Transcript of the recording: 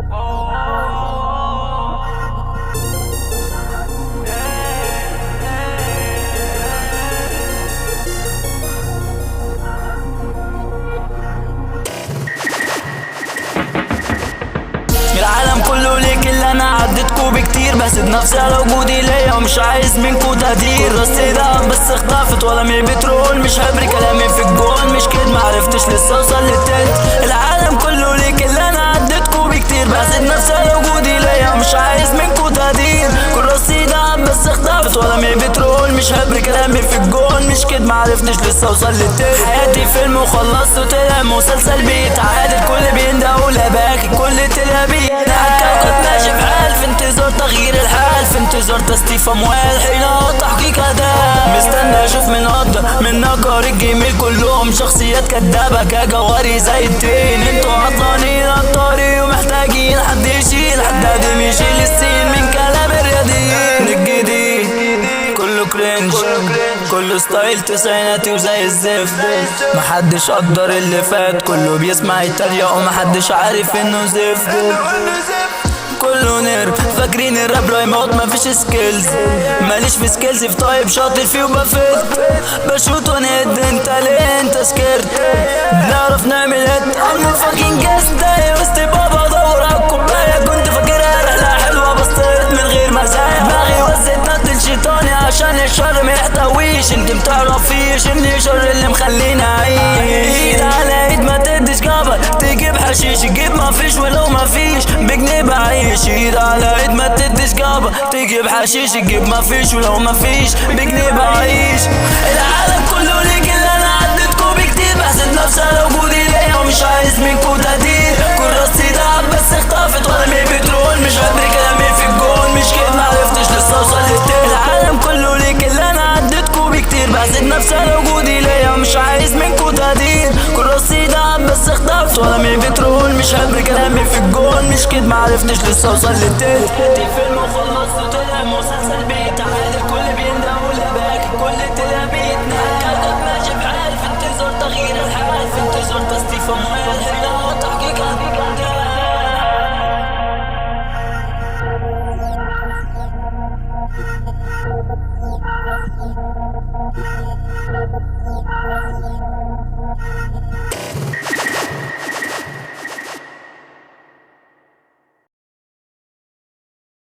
العالم كله ليك اللي انا عديتكو بكتير، بحسد نفسي على وجودي ليا ومش عايز منكو تقدير. راسي ده بس اختفت ولا من بترول، مش هبري كلامي في الجول مش كده، معرفتش لسه اوصل للتالت. العالم كله ليك اللي انا عديتكو بكتير، بحسد نفسي على وجودي ليا ومش عايز منكو تقدير. كل راسي ده بس اختفت ولا من بترول، مش هبري كلامي في الجول مش كده، معرفتش لسه اوصل للتالت. حياتي فيلم وخلصته طلع مسلسل بيتعاد، الكل بيندى ولباكي كل تلابي الكوكب ماشي بحال في انتظار تغيير الحال، في انتظار تصنيف اموال حين تحقيق اداء. مستنى اشوف من نقر الجميل كلهم شخصيات كدابة كجواري زي التين. انتوا عطلانين على الطريق ومحتاجين حد يشيل، حد قادم يشيل السين من كلام الرياضيين. الجديد كله كرنج، كله ستايل تسعيناتي وزي الزفت، محدش قدر اللي فات، كله بيسمع يتريق ومحدش عارف انه زفت. كله نيرف فاكرين الراب رايمات مفيش سكيلز، ماليش في سكيلز في طيب شاطر فيه وبفلت، بشوت ونهد. انت ليه انت سكرت؟ بنعرف نعمل هيت عم فاكين جاست وسط بابا ادور على الكوبايه، كنت فاكرها رحله حلوه بس طلعت من غير مزايا. دماغي وزت نط شيطاني عشان الشر ما يحتويش، انت متعرفيش اني شر اللي مخليني اعيش. ايد على ايد ما تديش جبل تجيب حشيش، جيب مفيش ولو مفيش بجنيه بعيش. ايد على ايد ما تديش جبل تجيب حشيش، جيب مفيش ولو مفيش بجنيه بعيش. العالم كله ليك اللي انا عديتكو بكتير، بحسد نفسي على وجودي ليا ومش عايز منكو تقدير. كل راسي دهب بس اختفت ولا من بترول، مش هبري كلامي في الجول مش كده، معرفتش لسه اوصل للتالت. العالم كله ليك اللي انا عديتكو بكتير، بحسد نفسي على وجودي ليا ومش عايز منكو تقدير. كل راسي دهب بس اختفت ولا من بترول، مش هبري كلامي في الجول مش كده، معرفتش لسه اوصل للتالت. حياتي فيلم وخلصته طلع مسلسل بيتعاد، الكل بيندى ولباكي كل تلابيتنا الكوكب ماشي بحال، في انتظار تغيير الحال، في انتظار تصنيف اموال.